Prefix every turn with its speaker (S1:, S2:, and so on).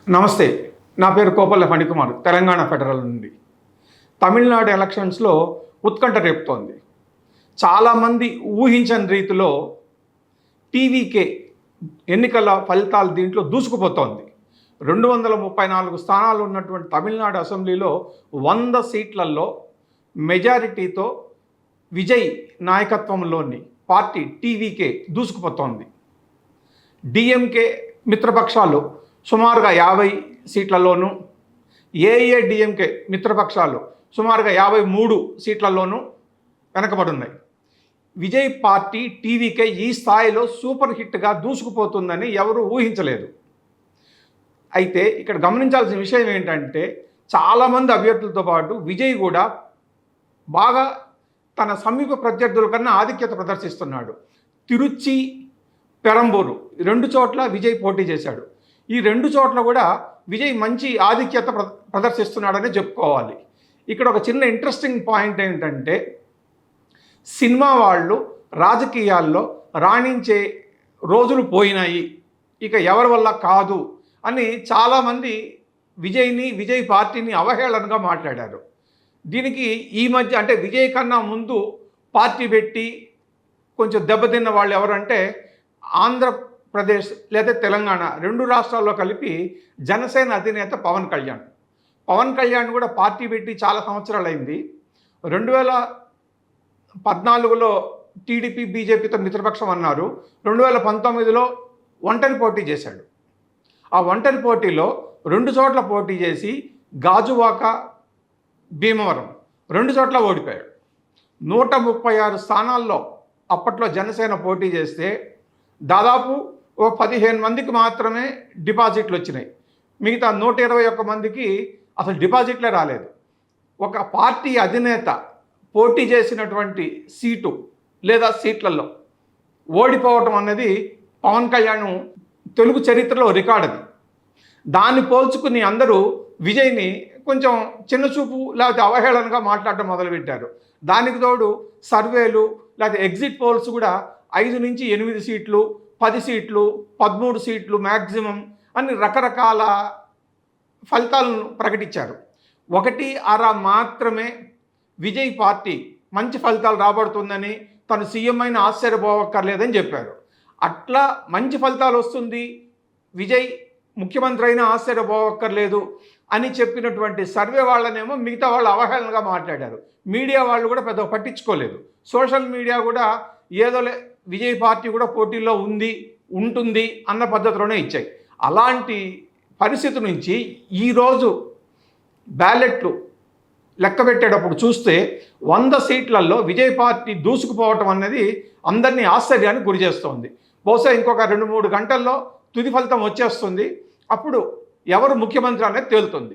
S1: నమస్తే. నా పేరు కోపల్ల ఫణికుమార్, తెలంగాణ ఫెడరల్ నుండి. తమిళనాడు ఎలక్షన్స్లో ఉత్కంఠ రేపుతోంది. చాలామంది ఊహించని రీతిలో టీవీకే ఎన్నికల ఫలితాలు దీంట్లో దూసుకుపోతోంది. 234 స్థానాలు ఉన్నటువంటి తమిళనాడు అసెంబ్లీలో 100 సీట్లలో మెజారిటీతో విజయ్ నాయకత్వంలోని పార్టీ టీవీకే దూసుకుపోతోంది. డిఎంకే మిత్రపక్షాలు సుమారుగా 50 సీట్లలోనూ, ఏఐఏడిఎంకే మిత్రపక్షాలు సుమారుగా 53 సీట్లలోనూ వెనకబడున్నాయి. విజయ్ పార్టీ టీవీకే ఈ స్థాయిలో సూపర్ హిట్గా దూసుకుపోతుందని ఎవరూ ఊహించలేదు. అయితే ఇక్కడ గమనించాల్సిన విషయం ఏంటంటే, చాలామంది అభ్యర్థులతో పాటు విజయ్ కూడా బాగా తన సమీప ప్రత్యర్థుల కన్నా ఆధిక్యత ప్రదర్శిస్తున్నాడు. తిరుచి, పెరంబూరు 2 చోట్ల విజయ్ పోటీ చేశాడు. ఈ 2 చోట్ల కూడా విజయ్ మంచి ఆధిక్యత ప్రదర్శిస్తున్నాడని చెప్పుకోవాలి. ఇక్కడ ఒక చిన్న ఇంట్రెస్టింగ్ పాయింట్ ఏంటంటే, సినిమా వాళ్ళు రాజకీయాల్లో రాణించే రోజులు పోయినాయి, ఇక ఎవరి వల్ల కాదు అని చాలామంది విజయ్ పార్టీని అవహేళనగా మాట్లాడారు. దీనికి ఈ మధ్య అంటే విజయ్ కన్నా ముందు పార్టీ పెట్టి కొంచెం దెబ్బతిన్న వాళ్ళు ఎవరంటే ఆంధ్రప్రదేశ్ లేదా తెలంగాణ 2 రాష్ట్రాల్లో కలిపి జనసేన అధినేత పవన్ కళ్యాణ్ కూడా పార్టీ పెట్టి చాలా సంవత్సరాలు అయింది. 2014లో టీడీపీ బీజేపీతో మిత్రపక్షం అన్నారు. 2019లో ఒంటరి పోటీ చేశాడు. ఆ ఒంటరి పోటీలో 2 చోట్ల పోటీ చేసి గాజువాక, భీమవరం 2 చోట్ల ఓడిపోయాడు. 136 స్థానాల్లో అప్పట్లో జనసేన పోటీ చేస్తే దాదాపు 15 మందికి మాత్రమే డిపాజిట్లు వచ్చినాయి. మిగతా 121 మందికి అసలు డిపాజిట్లే రాలేదు. ఒక పార్టీ అధినేత పోటీ చేసినటువంటి సీటు లేదా సీట్లలో ఓడిపోవటం అన్నది పవన్ కళ్యాణ్ తెలుగు చరిత్రలో రికార్డ్. అది దాన్ని పోల్చుకుని అందరూ విజయ్ని కొంచెం చిన్నచూపు లేకపోతే అవహేళనగా మాట్లాడటం మొదలుపెట్టారు. దానికి తోడు సర్వేలు లేకపోతే ఎగ్జిట్ పోల్స్ కూడా 5 నుంచి 8 సీట్లు, 10 సీట్లు, 13 సీట్లు మ్యాక్సిమం అని రకరకాల ఫలితాలను ప్రకటించారు. 1/2 మాత్రమే విజయ్ పార్టీ మంచి ఫలితాలు రాబడుతుందని, తను సీఎం అయినా ఆశ్చర్యపోవక్కర్లేదని చెప్పారు. అట్లా మంచి ఫలితాలు వస్తుంది, విజయ్ ముఖ్యమంత్రి అయినా ఆశ్చర్యపోవక్కర్లేదు అని చెప్పినటువంటి సర్వే వాళ్ళనేమో మిగతా వాళ్ళు అవహేళనగా మాట్లాడారు. మీడియా వాళ్ళు కూడా పెద్దగా పట్టించుకోలేదు. సోషల్ మీడియా కూడా ఏదో విజయ్ పార్టీ కూడా పోటీల్లో ఉంటుంది అన్న పద్ధతిలోనే ఇచ్చాయి. అలాంటి పరిస్థితి నుంచి ఈరోజు బ్యాలెట్లు లెక్క పెట్టేటప్పుడు చూస్తే 100 సీట్లలో విజయ్ పార్టీ దూసుకుపోవటం అనేది అందరినీ ఆశ్చర్యానికి గురి చేస్తోంది. బహుశా ఇంకొక 2-3 గంటల్లో తుది ఫలితం వచ్చేస్తుంది. అప్పుడు ఎవరు ముఖ్యమంత్రి అనేది తేలుతుంది.